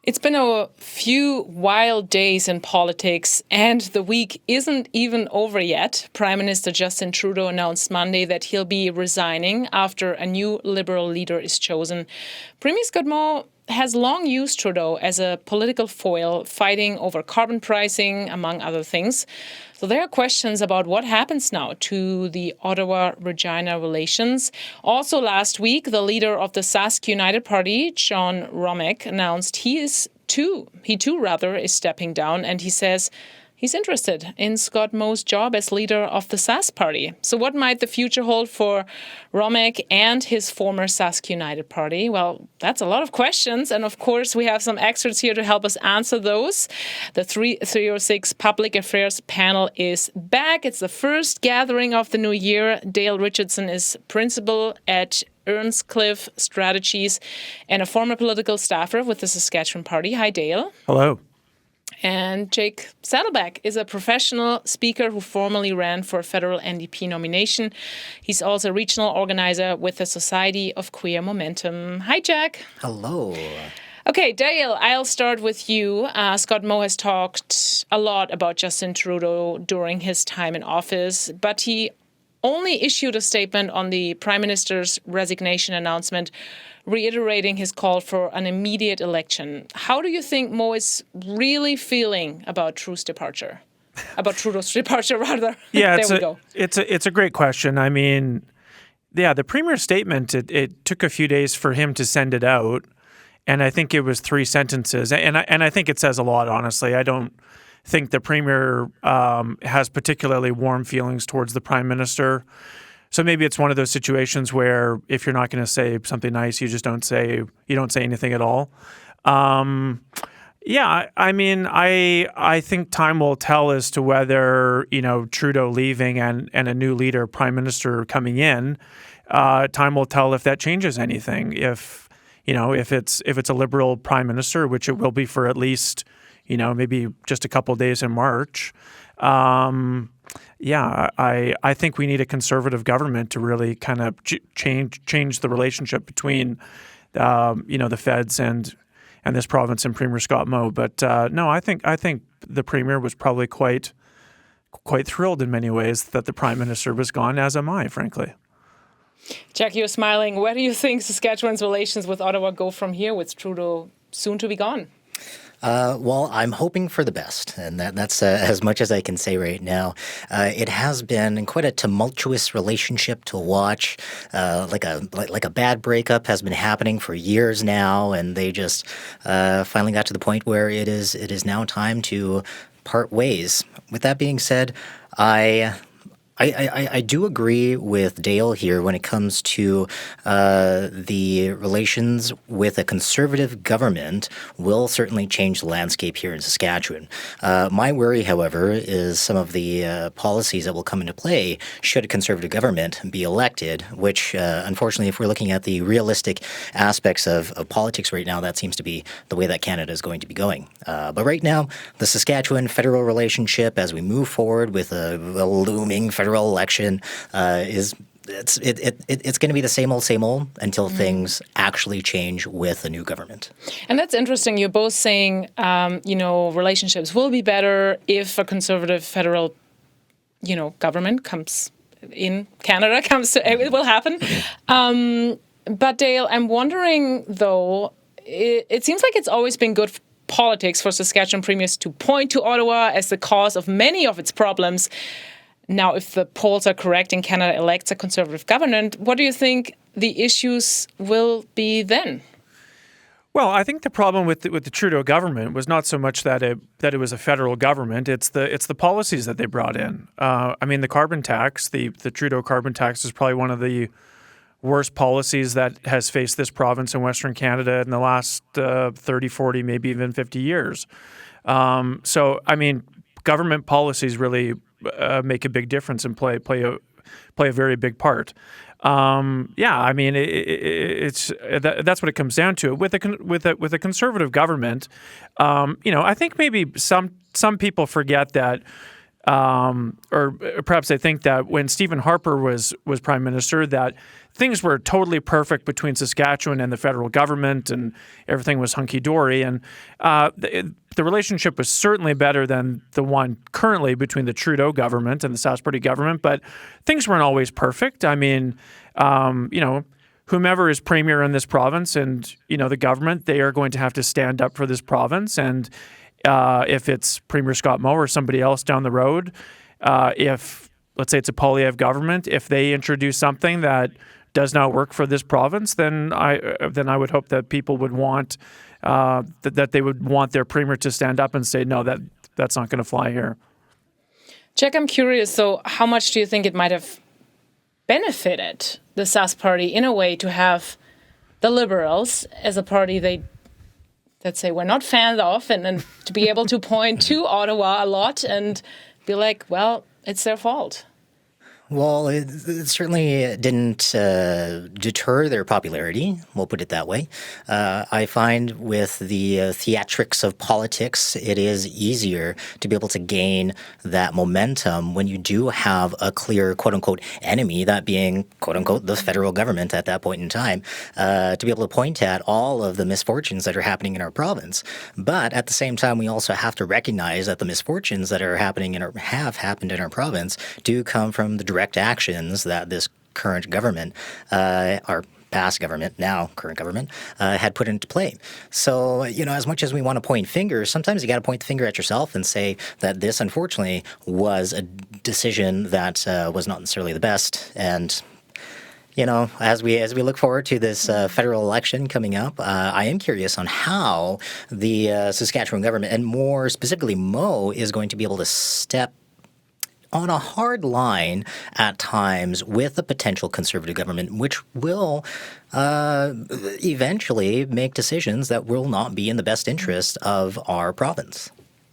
It's been a few wild days in politics, and the week isn't even over yet. Prime Minister Justin Trudeau announced Monday that he'll be resigning after a new Liberal leader is chosen. Premier Scott Moe has long used Trudeau as a political foil, fighting over carbon pricing, among other things. So there are questions about what happens now to the Ottawa-Regina relations. Also last week, the leader of the Sask United Party, Jon Hromek, announced he too is stepping down, and he says he's interested in Scott Moe's job as leader of the Sask Party. So what might the future hold for Hromek and his former Sask United Party? Well, that's a lot of questions. And of course, we have some experts here to help us answer those. The 306 Public Affairs panel is back. It's the first gathering of the new year. Dale Richardson is principal at Earnscliffe Strategies and a former political staffer with the Saskatchewan Party. Hi, Dale. Hello. And Jake Saddleback is a professional speaker who formerly ran for a federal NDP nomination. He's also a regional organizer with the Society of Queer Momentum. Hi, Jack. Hello. Okay, Dale, I'll start with you. Scott Moe has talked a lot about Justin Trudeau during his time in office, but he only issued a statement on the Prime Minister's resignation announcement, reiterating his call for an immediate election. How do you think Moe is really feeling about Trudeau's departure? Rather. Yeah, It's a great question. I mean, yeah, the Premier's statement, it took a few days for him to send it out, and I think it was 3 sentences. And I think it says a lot, honestly. I don't think the Premier has particularly warm feelings towards the Prime Minister. So maybe it's one of those situations where if you're not going to say something nice, you just don't say anything at all. Yeah, I mean, I think time will tell as to whether, Trudeau leaving and a new leader, Prime Minister coming in, time will tell if that changes anything. If it's a Liberal Prime Minister, which it will be for at least, maybe just a couple of days in March. I think we need a Conservative government to really kind of change the relationship between, the feds and this province and Premier Scott Moe. But no, I think the Premier was probably quite thrilled in many ways that the Prime Minister was gone, as am I, frankly. Jack, you're smiling. Where do you think Saskatchewan's relations with Ottawa go from here with Trudeau soon to be gone? Well, I'm hoping for the best, and that's as much as I can say right now. It has been quite a tumultuous relationship to watch. Like a bad breakup has been happening for years now, and they just finally got to the point where it is now time to part ways. With that being said, I do agree with Dale here when it comes to the relations with a Conservative government will certainly change the landscape here in Saskatchewan. My worry, however, is some of the policies that will come into play should a Conservative government be elected, which unfortunately, if we're looking at the realistic aspects of politics right now, that seems to be the way that Canada is going to be going. But right now, the Saskatchewan federal relationship, as we move forward with a looming federal election, it's going to be the same old until things actually change with a new government. And that's interesting. You're both saying, relationships will be better if a Conservative federal, government comes in Canada. It will happen. But Dale, I'm wondering though, it seems like it's always been good politics for Saskatchewan premiers to point to Ottawa as the cause of many of its problems. Now, if the polls are correct and Canada elects a Conservative government, what do you think the issues will be then? Well, I think the problem with the Trudeau government was not so much that it was a federal government. It's the policies that they brought in. The carbon tax, the Trudeau carbon tax, is probably one of the worst policies that has faced this province in Western Canada in the last 30, 40, maybe even 50 years. Government policies really make a big difference and play a very big part. That's what it comes down to. With a Conservative government, I think maybe some people forget that or perhaps they think that when Stephen Harper was Prime Minister, that things were totally perfect between Saskatchewan and the federal government, and everything was hunky-dory. And the relationship was certainly better than the one currently between the Trudeau government and the Sask Party government, but things weren't always perfect. I mean, whomever is premier in this province and, the government, they are going to have to stand up for this province. And if it's Premier Scott Moe or somebody else down the road, if, let's say it's a Poilievre government, if they introduce something that does not work for this province, then I would hope that people would want that they would want their premier to stand up and say, no, that's not going to fly here. Jack, I'm curious. So, how much do you think it might have benefited the Sask Party in a way to have the Liberals as a party that say we're not fans of, and to be able to point to Ottawa a lot and be like, well, it's their fault? Well, it certainly didn't deter their popularity, we'll put it that way. I find with the theatrics of politics, it is easier to be able to gain that momentum when you do have a clear, quote-unquote, enemy, that being, quote-unquote, the federal government at that point in time, to be able to point at all of the misfortunes that are happening in our province. But at the same time, we also have to recognize that the misfortunes that are happening have happened in our province do come from the direct actions that this current government, our past government, now current government, had put into play. So, as much as we want to point fingers, sometimes you got to point the finger at yourself and say that this, unfortunately, was a decision that was not necessarily the best. And as we look forward to this federal election coming up, I am curious on how the Saskatchewan government, and more specifically Moe, is going to be able to step on a hard line at times with a potential Conservative government, which will eventually make decisions that will not be in the best interest of our province.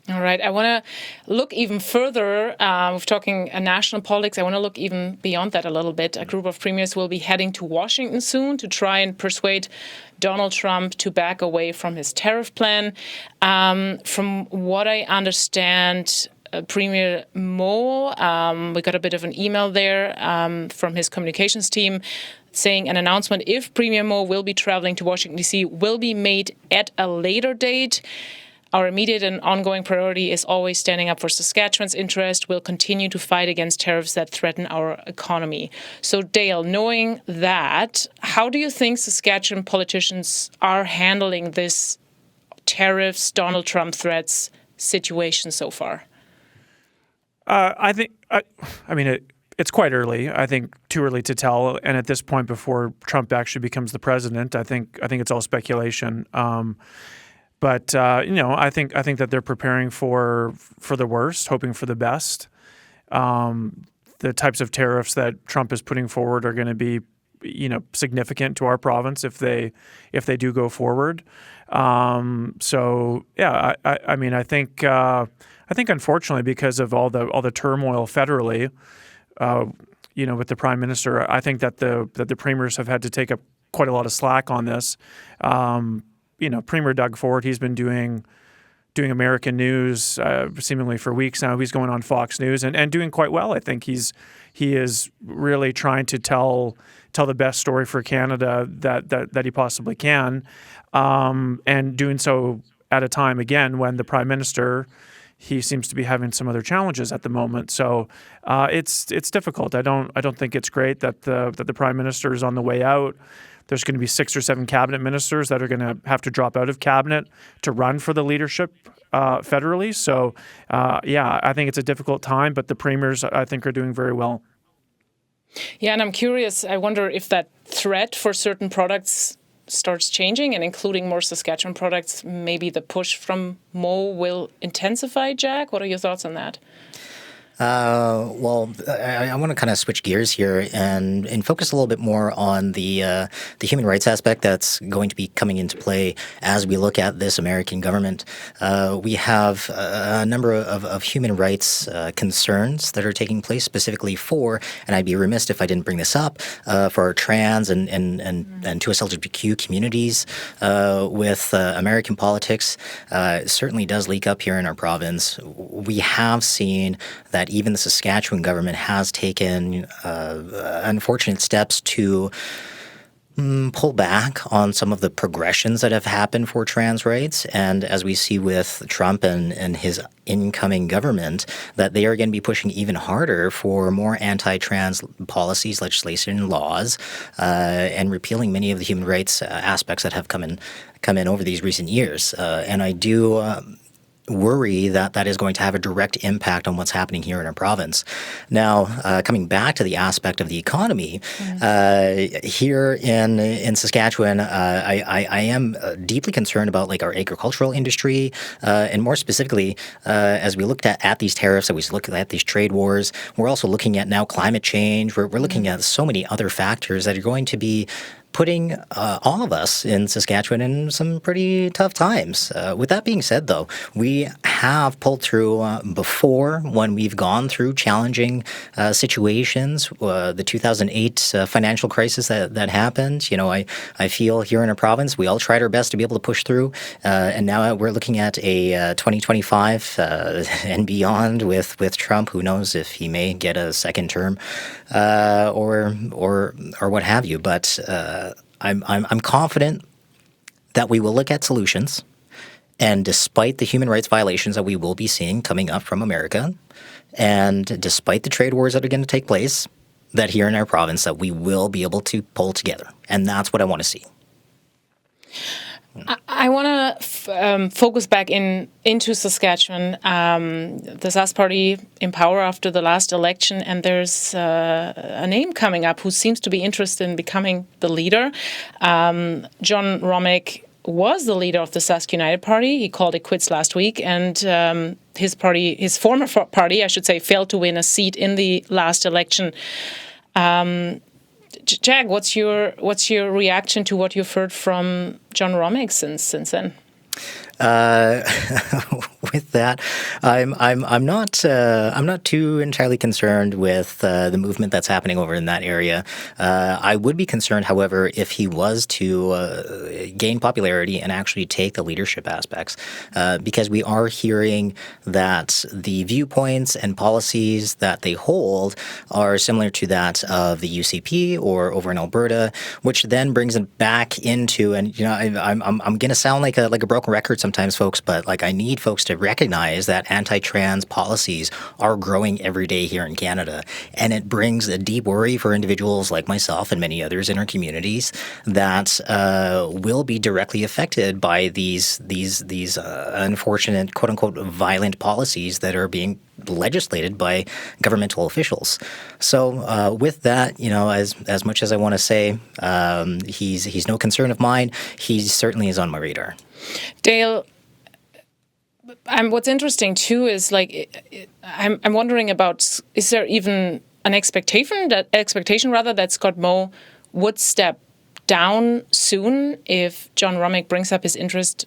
All right. I want to look even further. We're talking national politics. I want to look even beyond that a little bit. A group of premiers will be heading to Washington soon to try and persuade Donald Trump to back away from his tariff plan. From what I understand, Premier Moe, we got a bit of an email there from his communications team saying an announcement, if Premier Moe will be traveling to Washington, D.C., will be made at a later date. Our immediate and ongoing priority is always standing up for Saskatchewan's interest. We'll continue to fight against tariffs that threaten our economy. So, Dale, knowing that, how do you think Saskatchewan politicians are handling this tariffs, Donald Trump threats situation so far? I think, it's quite early. I think too early to tell. And at this point, before Trump actually becomes the president, I think it's all speculation. But I think that they're preparing for the worst, hoping for the best. The types of tariffs that Trump is putting forward are going to be, significant to our province if they do go forward. I think unfortunately, because of all the turmoil federally, with the Prime Minister, I think that the premiers have had to take up quite a lot of slack on this. Premier Doug Ford, he's been doing American news seemingly for weeks now. He's going on Fox News and doing quite well. I think he is really trying to tell the best story for Canada that he possibly can, and doing so at a time again when the Prime Minister, he seems to be having some other challenges at the moment. So it's difficult. I don't think it's great that the Prime Minister is on the way out. There's going to be 6 or 7 cabinet ministers that are going to have to drop out of cabinet to run for the leadership federally. So, I think it's a difficult time, but the premiers, I think, are doing very well. Yeah, and I'm curious, I wonder if that threat for certain products starts changing and including more Saskatchewan products, maybe the push from Moe will intensify, Jack? What are your thoughts on that? I want to kind of switch gears here and focus a little bit more on the human rights aspect that's going to be coming into play as we look at this American government. We have a number of human rights concerns that are taking place specifically for, and I'd be remiss if I didn't bring this up, for our trans and to us LGBTQ communities with American politics. It certainly does leak up here in our province. We have seen that even the Saskatchewan government has taken unfortunate steps to pull back on some of the progressions that have happened for trans rights. And as we see with Trump and his incoming government, that they are going to be pushing even harder for more anti-trans policies, legislation, laws, and repealing many of the human rights aspects that have come in over these recent years. And I do worry that that is going to have a direct impact on what's happening here in our province. Now, coming back to the aspect of the economy, here in Saskatchewan, I am deeply concerned about like our agricultural industry, and more specifically, as we looked at these tariffs, as we look at these trade wars, we're also looking at now climate change. We're looking at so many other factors that are going to be putting all of us in Saskatchewan in some pretty tough times. With that being said, though, we have pulled through before when we've gone through challenging situations. The 2008 financial crisis that happened, I feel here in our province, we all tried our best to be able to push through. And now we're looking at a 2025 and beyond with Trump. Who knows if he may get a second term or what have you. But I'm confident that we will look at solutions, and despite the human rights violations that we will be seeing coming up from America, and despite the trade wars that are going to take place, that here in our province that we will be able to pull together, and that's what I want to see. I want to focus back into Saskatchewan. The Sask Party in power after the last election, and there's a name coming up who seems to be interested in becoming the leader. Jon Hromek was the leader of the Sask United Party. He called it quits last week, and his former party, I should say, failed to win a seat in the last election. Jag, what's your reaction to what you've heard from Jon Hromek since then? With that, I'm not too entirely concerned with the movement that's happening over in that area. I would be concerned, however, if he was to gain popularity and actually take the leadership aspects, because we are hearing that the viewpoints and policies that they hold are similar to that of the UCP or over in Alberta, which then brings it back into, and I'm going to sound like a broken record sometimes, folks, but like I need folks to recognize that anti-trans policies are growing every day here in Canada, and it brings a deep worry for individuals like myself and many others in our communities that will be directly affected by these unfortunate quote unquote violent policies that are being legislated by governmental officials. So with that, as much as I want to say he's no concern of mine, he certainly is on my radar. Dale, what's interesting too is I'm wondering about, is there even an expectation that Scott Moe would step down soon if Jon Hromek brings up his interest,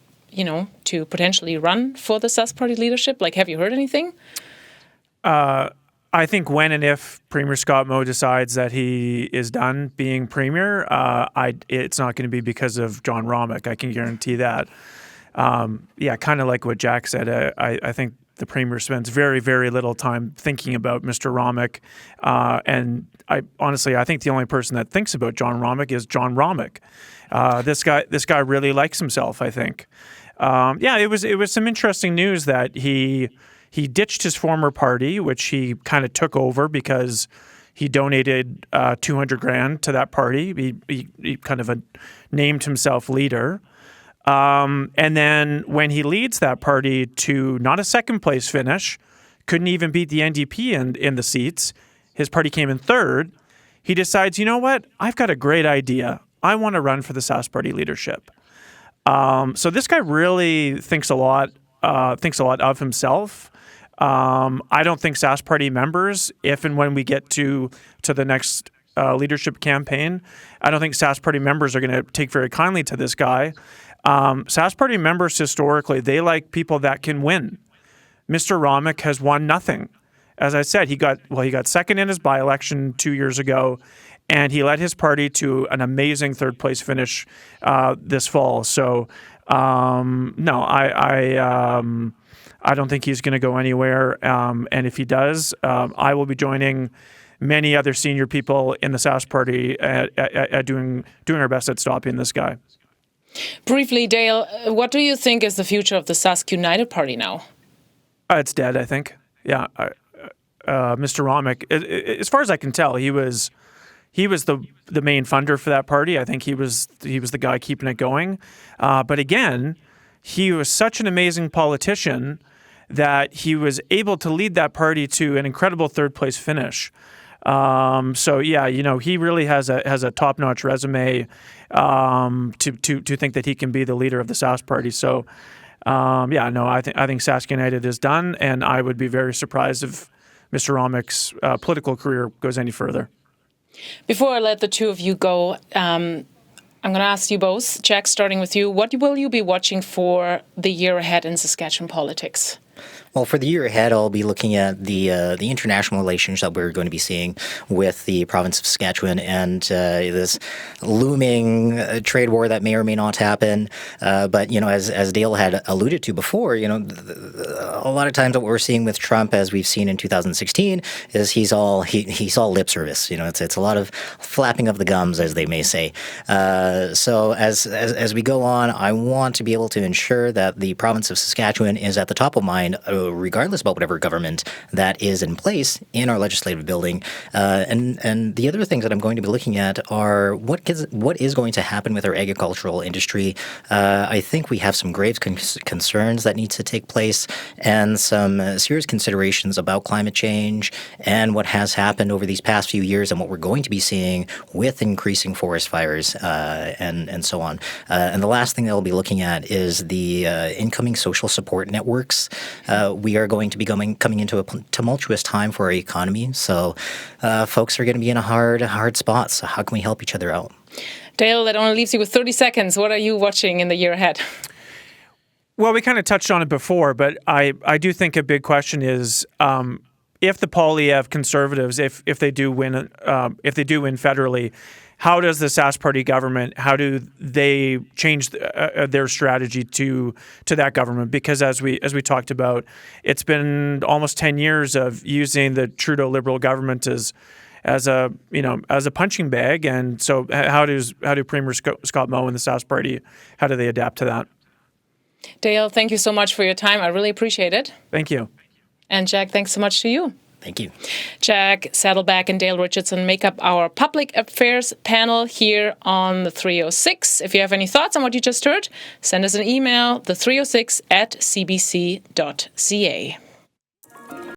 to potentially run for the Sask Party leadership? Have you heard anything? I think when and if Premier Scott Moe decides that he is done being Premier, it's not going to be because of Jon Hromek. I can guarantee that. Kind of like what Jack said, I think the Premier spends very, very little time thinking about Mr. Hromek. And I think the only person that thinks about Jon Hromek is Jon Hromek. This guy really likes himself, I think. It was some interesting news that he ditched his former party, which he kind of took over because he donated $200,000 to that party. He kind of named himself leader. And then when he leads that party to not a second place finish, couldn't even beat the NDP in the seats. His party came in third. He decides, you know what? I've got a great idea. I want to run for the Sask Party leadership. So this guy really thinks a lot of himself. I don't think Sask Party members, if and when we get to the next leadership campaign, I don't think Sask Party members are going to take very kindly to this guy. Sask Party members historically, they like people that can win. Mr. Hromek has won nothing. As I said, he got second in his by-election 2 years ago, and he led his party to an amazing third-place finish this fall. So, no, I don't think he's going to go anywhere. And if he does, I will be joining many other senior people in the Sask Party at doing our best at stopping this guy. Briefly, Dale, what do you think is the future of the Sask United Party now? It's dead, I think. Yeah. Mr. Hromek, as far as I can tell, he was the main funder for that party. I think he was the guy keeping it going. But again, he was such an amazing politician that he was able to lead that party to an incredible third place finish. So yeah, he really has a top-notch resume to think that he can be the leader of the Sask Party. So I think Sask United is done, and I would be very surprised if Mr. Hromek's political career goes any further. Before I let the two of you go, I'm going to ask you both, Jack, starting with you, what will you be watching for the year ahead in Saskatchewan politics? Well, for the year ahead, I'll be looking at the international relations that we're going to be seeing with the province of Saskatchewan and this looming trade war that may or may not happen. But as Dale had alluded to before, a lot of times what we're seeing with Trump, as we've seen in 2016, is he's all lip service. It's a lot of flapping of the gums, as they may say. So as we go on, I want to be able to ensure that the province of Saskatchewan is at the top of mind, regardless about whatever government that is in place in our legislative building. And the other things that I'm going to be looking at are what is going to happen with our agricultural industry. I think we have some grave concerns that need to take place and some serious considerations about climate change and what has happened over these past few years and what we're going to be seeing with increasing forest fires and so on. And the last thing that I'll be looking at is the incoming social support networks. We are going to be coming into a tumultuous time for our economy. So folks are going to be in a hard spot. So how can we help each other out? Dale, that only leaves you with 30 seconds. What are you watching in the year ahead? Well, we kind of touched on it before, but I do think a big question is if the Poilievre Conservatives, if they do win federally, how does the Sask Party government, how do they change their strategy to that government? Because as we talked about, it's been almost 10 years of using the Trudeau Liberal government as a punching bag, and so how do Premier Scott Moe and the Sask Party, how do they adapt to that? Dale, thank you so much for your time. I really appreciate it. Thank you. And Jack, thanks so much to you. Thank you. Jack, Saddleback, and Dale Richardson make up our public affairs panel here on the 306. If you have any thoughts on what you just heard, send us an email, the306@cbc.ca.